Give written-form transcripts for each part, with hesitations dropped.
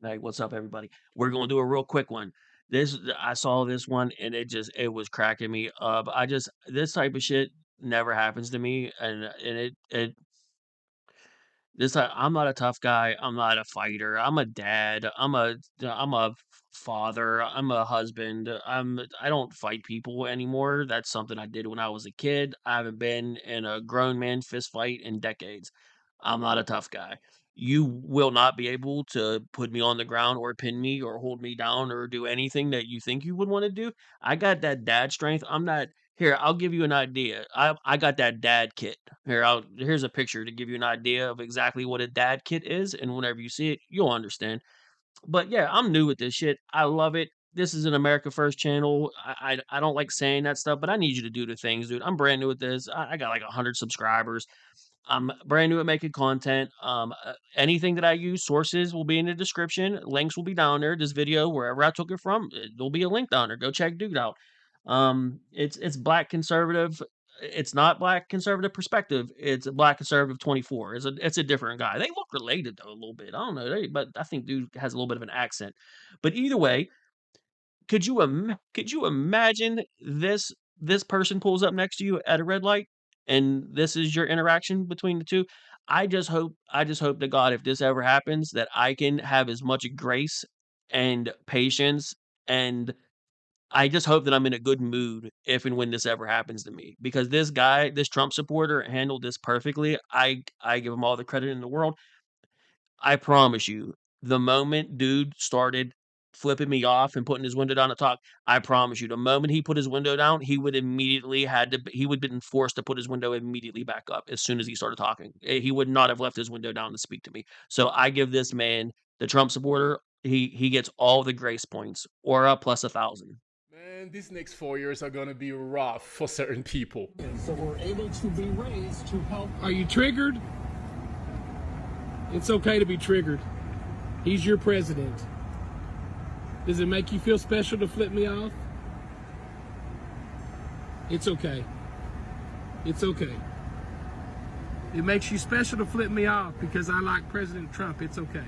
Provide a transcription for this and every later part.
Hey, what's up, everybody? We're gonna do a real quick one. I saw this one and it was cracking me up. This type of shit never happens to me, and it I'm not a tough guy. I'm not a fighter. I'm a dad. I'm a father. I'm a husband. I don't fight people anymore. That's something I did when I was a kid. I haven't been in a grown man fist fight in decades. I'm not a tough guy. You will not be able to put me on the ground or pin me or hold me down or do anything that you think you would want to do. I got that dad strength. I'm not here. I'll give you an idea. I got that dad kit. Here's a picture to give you an idea of exactly what a dad kit is, and whenever you see it, you'll understand. But yeah, I'm new with this shit. I love it. This is an America First channel. I don't like saying that stuff, but I need you to do the things, dude. I'm brand new at this. I got like 100 subscribers. I'm brand new at making content. Anything that I use, sources will be in the description. Links will be down there. This video, wherever I took it from, there'll be a link down there. Go check dude out. It's black conservative. It's not black conservative perspective. It's a black conservative 24. It's a different guy. They look related though a little bit. I don't know, but I think dude has a little bit of an accent. But either way, could you imagine this person pulls up next to you at a red light, and this is your interaction between the 2? I just hope to God if this ever happens that I can have as much grace and patience, and I just hope that I'm in a good mood if and when this ever happens to me, because this guy, this Trump supporter handled this perfectly. I give him all the credit in the world. I promise you, the moment dude started flipping me off and putting his window down to talk, I promise you, the moment he put his window down, he would been forced to put his window immediately back up as soon as he started talking. He would not have left his window down to speak to me. So I give this man, the Trump supporter, he gets all the grace points, or a plus 1,000. Man, these next 4 years are gonna be rough for certain people. So we're able to be raised to help. Are you triggered? It's okay to be triggered. He's your president. Does it make you feel special to flip me off? It's okay. It's okay. It makes you special to flip me off because I like President Trump. It's okay.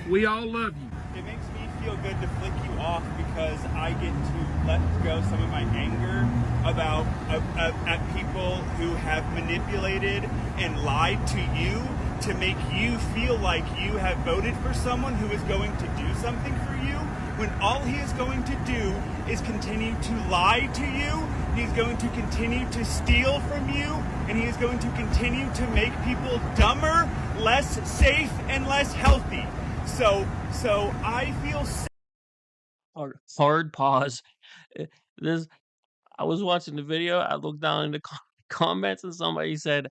We all love you. It makes me feel good to flick you off because I get to let go some of my anger about at people who have manipulated and lied to you to make you feel like you have voted for someone who is going to do something for you, when all he is going to do is continue to lie to you. He's going to continue to steal from you, and he is going to continue to make people dumber, less safe, and less healthy. So I feel Hard pause. This I was watching the video. I looked down in the comments, and somebody said,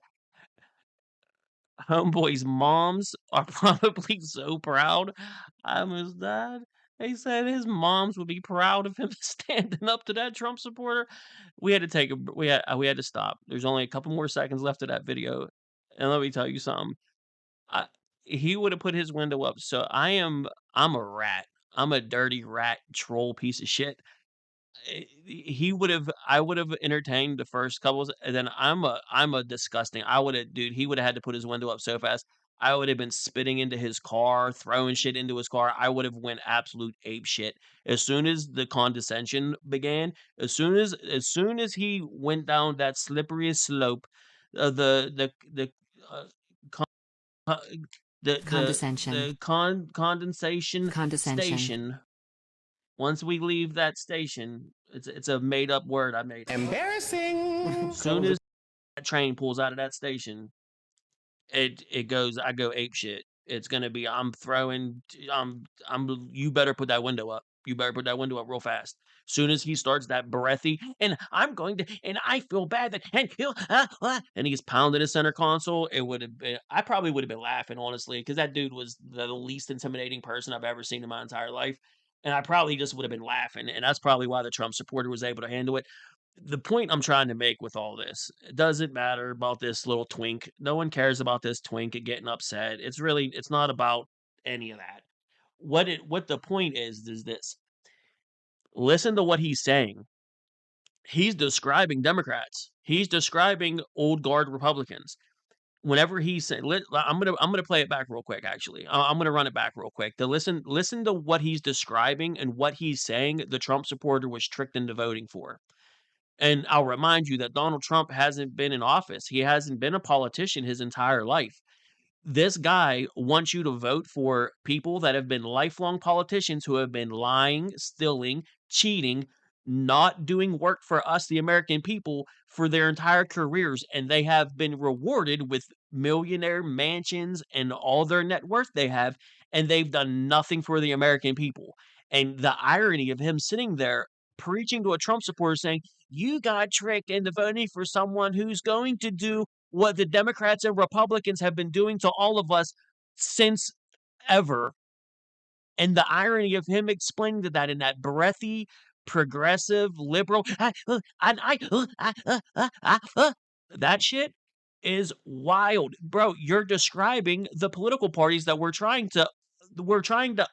"Homeboy's moms are probably so proud." I almost died. He said his moms would be proud of him standing up to that Trump supporter. We had to take a we had to stop. There's only a couple more seconds left of that video, and let me tell you something. I He would have put his window up. So I'm a rat. I'm a dirty rat troll piece of shit. He would've I would've entertained the first couples, and then I'm a disgusting I would've dude, he would've had to put his window up so fast. I would've been spitting into his car, throwing shit into his car. I would've went absolute ape shit. As soon as the condescension began, as soon as he went down that slippery slope, the, uh, con uh, Condescension. the condensation Condescension. station. Once we leave that station, it's a made up word I made. Embarrassing. Soon as that train pulls out of that station, it goes I go ape shit. It's gonna be I'm throwing I'm you better put that window up. You better put that window up real fast. Soon as he starts that breathy, and I'm going to, and I feel bad that, and he'll, and he's pounding his center console. It would have been, I probably would have been laughing honestly, because that dude was the least intimidating person I've ever seen in my entire life, and I probably just would have been laughing, and that's probably why the Trump supporter was able to handle it. The point I'm trying to make with all this, it doesn't matter about this little twink. No one cares about this twink and getting upset. It's not about any of that. What the point is this. Listen to what he's saying. He's describing Democrats. He's describing old guard Republicans. whenever he said, I'm gonna play it back real quick. Actually, I'm gonna run it back real quick to listen to what he's describing and what he's saying. The Trump supporter was tricked into voting for. And I'll remind you that Donald Trump hasn't been in office. He hasn't been a politician his entire life. This guy wants you to vote for people that have been lifelong politicians who have been lying, stealing, cheating, not doing work for us, the American people, for their entire careers. And they have been rewarded with millionaire mansions and all their net worth they have. And they've done nothing for the American people. And the irony of him sitting there preaching to a Trump supporter saying, you got tricked into voting for someone who's going to do what the Democrats and Republicans have been doing to all of us since ever. And the irony of him explaining that in that breathy, progressive, liberal, that shit is wild. Bro, you're describing the political parties that we're trying to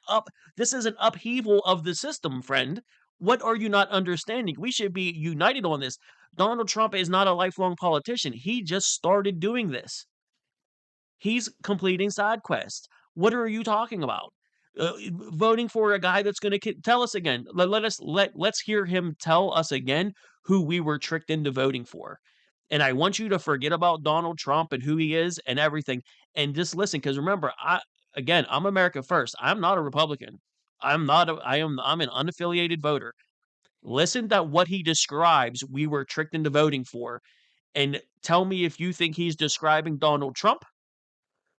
up. This is an upheaval of the system, friend. What are you not understanding? We should be united on this. Donald Trump is not a lifelong politician. He just started doing this. He's completing side quests. What are you talking about? Voting for a guy that's going to tell us again. Let's hear him tell us again who we were tricked into voting for. And I want you to forget about Donald Trump and who he is and everything, and just listen. Because remember, I'm America first. I'm not a Republican. I'm an unaffiliated voter. Listen to what he describes we were tricked into voting for, and tell me if you think he's describing Donald Trump,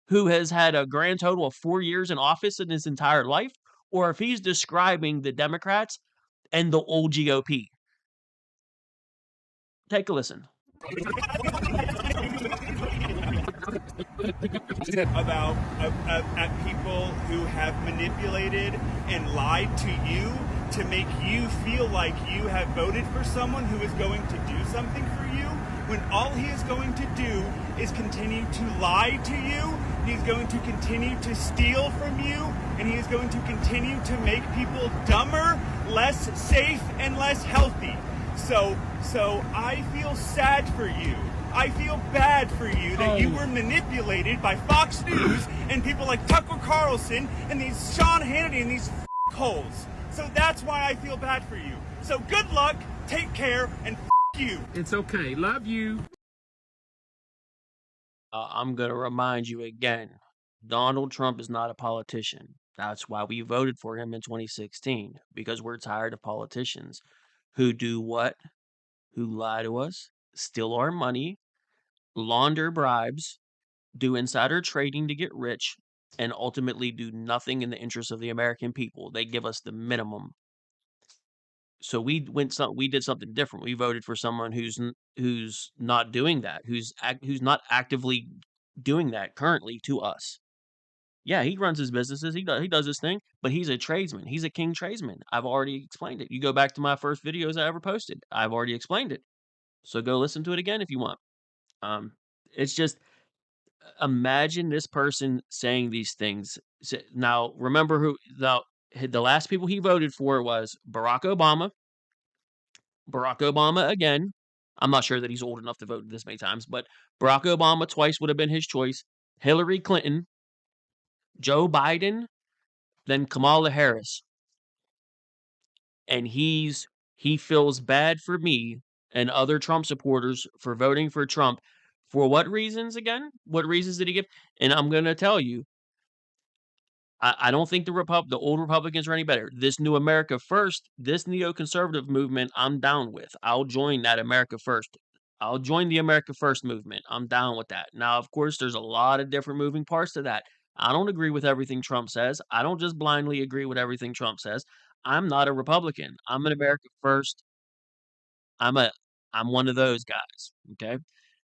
who has had a grand total of 4 years in office in his entire life, or if he's describing the Democrats and the old GOP. Take a listen. About at people who have manipulated and lied to you to make you feel like you have voted for someone who is going to do something for you, when all he is going to do is continue to lie to you. He's going to continue to steal from you, and he is going to continue to make people dumber, less safe, and less healthy. So I feel sad for you. I feel bad for you that you were manipulated by Fox News and people like Tucker Carlson and these Sean Hannity and these holes. So that's why I feel bad for you. So good luck, take care, and you. It's okay. Love you. I'm going to remind you again, Donald Trump is not a politician. That's why we voted for him in 2016, because we're tired of politicians who do what? Who lie to us, steal our money, launder bribes, do insider trading to get rich, and ultimately do nothing in the interest of the American people. They give us the minimum. So we did something different. We voted for someone who's not doing that, who's not actively doing that currently to us. Yeah, he runs his businesses. He does his thing, but he's a tradesman. He's a king tradesman. I've already explained it. You go back to my first videos I ever posted. I've already explained it. So go listen to it again if you want. It's just, imagine this person saying these things. Now, remember the last people he voted for was Barack Obama. Barack Obama again. I'm not sure that he's old enough to vote this many times, but Barack Obama twice would have been his choice. Hillary Clinton, Joe Biden, then Kamala Harris. And he feels bad for me and other Trump supporters for voting for Trump. For what reasons again? What reasons did he give? And I'm going to tell you, I don't think the old Republicans are any better. This new America First, this neoconservative movement, I'm down with. I'll join that America First. I'll join the America First movement. I'm down with that. Now, of course, there's a lot of different moving parts to that. I don't agree with everything Trump says. I don't just blindly agree with everything Trump says. I'm not a Republican. I'm an America First. I'm a I'm one of those guys. Okay.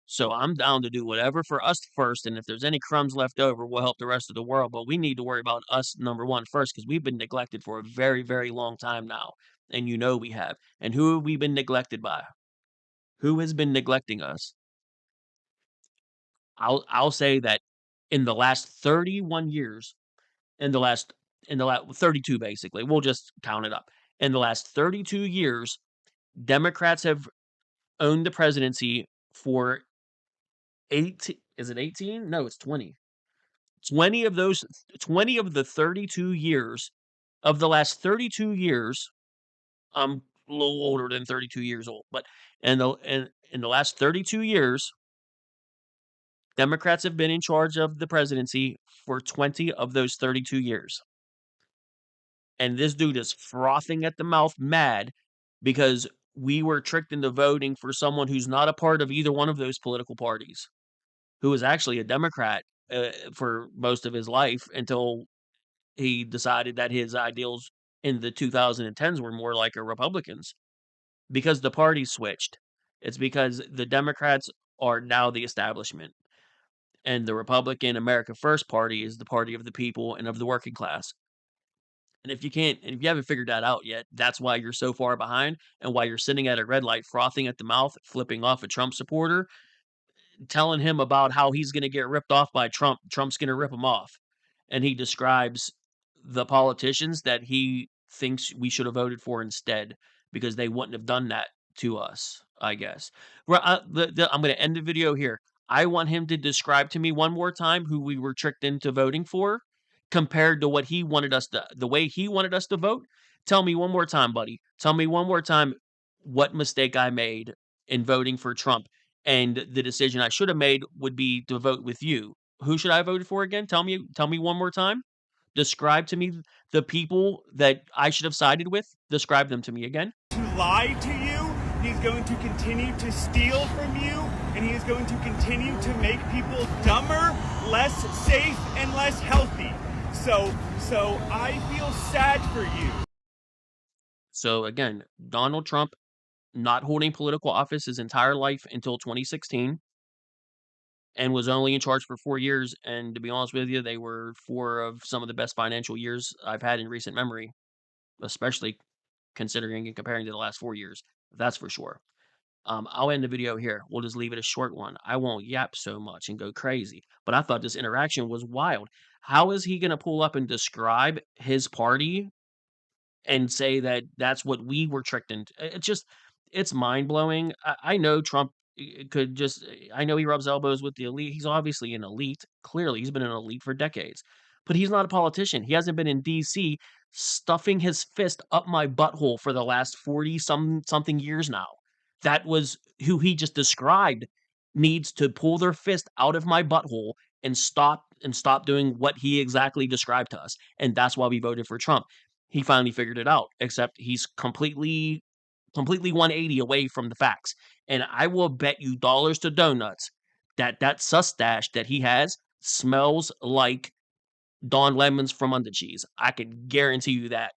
So I'm down to do whatever for us first, and if there's any crumbs left over, we'll help the rest of the world. But we need to worry about us number one first, because we've been neglected for a very, very long time now, and you know we have. And who have we been neglected by? Who has been neglecting us? I'll say that in the last 31 years, in the last 32 basically, we'll just count it up. In the last 32 years, Democrats have owned the presidency for Is it 18? No, it's 20. 20 of those 20 of the 32 years of the last 32 years, I'm a little older than 32 years old, but in the last 32 years, Democrats have been in charge of the presidency for 20 of those 32 years. And this dude is frothing at the mouth mad because we were tricked into voting for someone who's not a part of either one of those political parties, who was actually a Democrat for most of his life until he decided that his ideals in the 2010s were more like a Republicans because the party switched. It's because the Democrats are now the establishment, and the Republican America First Party is the party of the people and of the working class. And if you haven't figured that out yet, that's why you're so far behind and why you're sitting at a red light, frothing at the mouth, flipping off a Trump supporter, telling him about how he's going to get ripped off by Trump. Trump's going to rip him off. And he describes the politicians that he thinks we should have voted for instead because they wouldn't have done that to us, I guess. I'm going to end the video here. I want him to describe to me one more time who we were tricked into voting for compared to what he wanted us to, the way he wanted us to vote. Tell me one more time, buddy. Tell me one more time what mistake I made in voting for Trump, and the decision I should have made would be to vote with you. Who should I have voted for again? Tell me one more time. Describe to me the people that I should have sided with. Describe them to me again. To lie to you, he's going to continue to steal from you, and he is going to continue to make people dumber, less safe, and less healthy. So I feel sad for you. So again, Donald Trump not holding political office his entire life until 2016 and was only in charge for 4 years, and to be honest with you, they were 4 of some of the best financial years I've had in recent memory, especially considering and comparing to the last 4 years. That's for sure. I'll end the video here. We'll just leave it a short one. I won't yap so much and go crazy, but I thought this interaction was wild. How is he gonna pull up and describe his party and say that that's what we were tricked into? It's mind-blowing. I know Trump could just I know he rubs elbows with the elite. He's obviously an elite. Clearly, he's been an elite for decades. But he's not a politician. He hasn't been in DC stuffing his fist up my butthole for the last 40 something years now. That was who he just described needs to pull their fist out of my butthole and stop doing what he exactly described to us. And that's why we voted for Trump. He finally figured it out, except he's completely 180 away from the facts. And I will bet you dollars to donuts that that sustache that he has smells like Don Lemon's from Under Cheese. I can guarantee you that.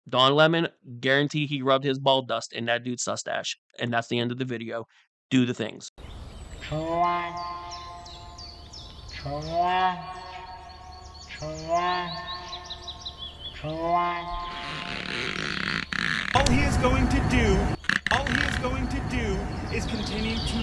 Don Lemon, guarantee he rubbed his ball dust in that dude's sustache. And that's the end of the video. Do the things. All he is going to do is continue to